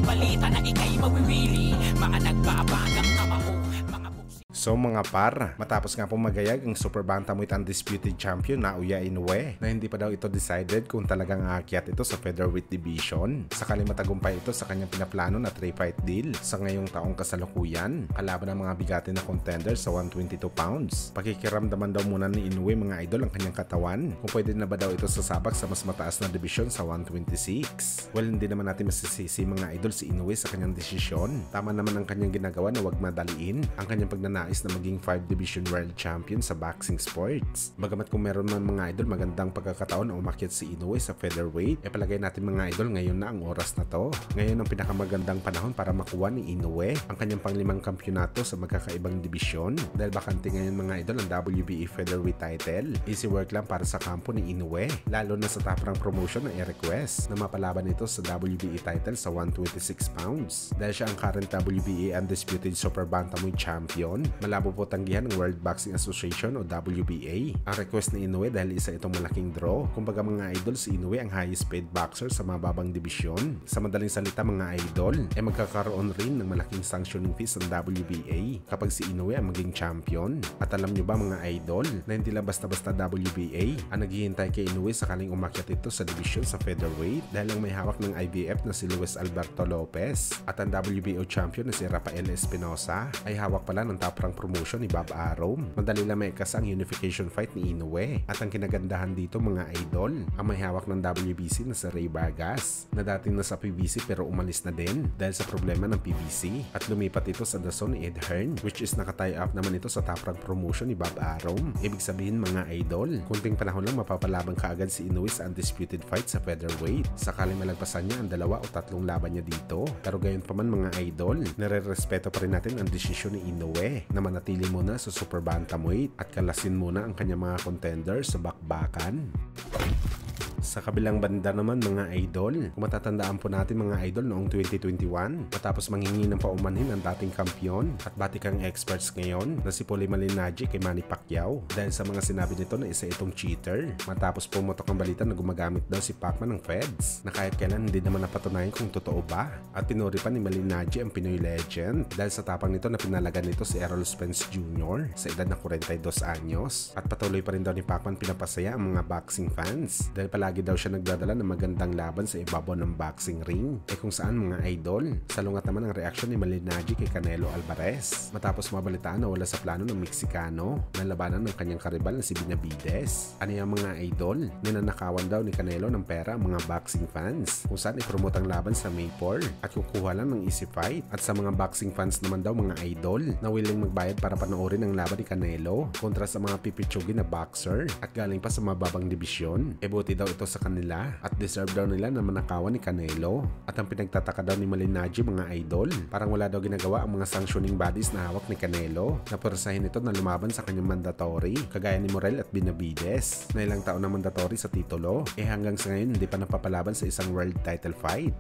balita na ikay mawiwili. Mga nagbabagang kamao, mga So mga par, matapos nga pong magayag ang Super Bantamweight Undisputed Champion na Naoya Inoue na hindi pa daw ito decided kung talagang aakyat ito sa Featherweight Division. Sakali matagumpay ito sa kanyang pinaplano na 3-fight deal sa ngayong taong kasalukuyan, kalaban ng mga bigatin na contender sa 122 pounds. Pakikiramdaman daw muna ni Inoue mga idol ang kanyang katawan kung pwede na ba daw ito sasabak sa mas mataas na division sa 126. Well, hindi naman natin masisisi mga idol si Inoue sa kanyang desisyon. Tama naman ang kanyang ginagawa na wag madaliin ang kanyang pagnanais na maging 5 Division World Champion sa boxing sports. Bagamat kung meron man mga idol magandang pagkakataon na umakyat si Inoue sa featherweight, palagay natin mga idol ngayon na ang oras na to. Ngayon ang pinakamagandang panahon para makuha ni Inoue ang kanyang pang-5 kampyonato sa magkakaibang dibisyon dahil bakante ngayon mga idol ang WBA featherweight title. Easy work lang para sa kampo ni Inoue, lalo na sa top rank promotion na i-request na mapalaban ito sa WBA title sa 126 pounds dahil siya ang current WBA Undisputed Super Bantamweight Champion. Malabo po tanggihan ng World Boxing Association o WBA ang request ni Inoue dahil isa itong malaking draw. Kumbaga mga idol, si Inoue ang highest paid boxer sa mababang dibisyon. Sa madaling salita mga idol, magkakaroon rin ng malaking sanctioning fees ng WBA kapag si Inoue ang maging champion. At alam nyo ba mga idol na hindi lang basta-basta WBA ang naghihintay kay Inoue sakaling umakyat ito sa dibisyon sa featherweight dahil ang may hawak ng IBF na si Luis Alberto Lopez at ang WBO champion na si Rafael Espinosa ay hawak pala ng top rank promotion ni Bob Arum. Madali lang maikas ang unification fight ni Inoue. At ang kinagandahan dito mga idol, ang may hawak ng WBC na si Ray Vargas na dating nasa PBC pero umalis na din dahil sa problema ng PBC at lumipat ito sa DAZN ni Ed Hearn, which is nakatie up naman ito sa top rank promotion ni Bob Arum. Ibig sabihin mga idol, kunting panahon lang mapapalaban kaagad si Inoue sa undisputed fight sa featherweight. Sakaling malagpasan niya ang 2 o 3 laban niya dito. Pero gayon pa man mga idol, nare-respeto pa rin natin ang desisyon ni Inoue na manatili muna sa Super Bantamweight at kalasin muna ang kanyang mga contenders sa bakbakan. Sa kabilang banda naman mga idol, kung matatandaan po natin mga idol noong 2021, matapos manghingi ng paumanhin ang dating kampiyon at batikang experts ngayon na si Paulie Malignaggi kay Manny Pacquiao dahil sa mga sinabi nito na isa itong cheater. Matapos pumutok ang balita na gumagamit daw si Pacman ng feds na kahit kailan hindi naman napatunayan kung totoo ba. At pinuri pa ni Malignaggi ang Pinoy legend dahil sa tapang nito na pinalagan nito si Errol Spence Jr. sa edad na 42 anyos. At patuloy pa rin daw ni Pacman pinapasaya ang mga boxing fans dahil palagi daw siya nagdadala ng magandang laban sa ibabaw ng boxing ring. Kung saan mga idol, salungat naman ang reaksyon ni Malignaggi kay Canelo Alvarez matapos mabalitaan na wala sa plano ng Meksikano na labanan ng kanyang karibal na si Benavidez. Ano yung mga idol? Ninanakawan daw ni Canelo ng pera ang mga boxing fans kung saan ipromote ang laban sa May 4 at kukuha lang ng easy fight. At sa mga boxing fans naman daw mga idol na willing magbayad para panoorin ang laban ni Canelo kontra sa mga pipitsugin na boxer at galing pa sa mababang dibisyon. Buti daw ito sa kanila at deserve daw nila na manakawan ni Canelo. At ang pinagtataka daw ni Malignaggi mga idol, parang wala daw ginagawa ang mga sanctioning bodies na hawak ni Canelo na pwersahin ito na lumaban sa kanyang mandatory kagaya ni Morel at Benavidez na ilang taon na mandatory sa titulo hanggang sa ngayon hindi pa napapalaban sa isang world title fight.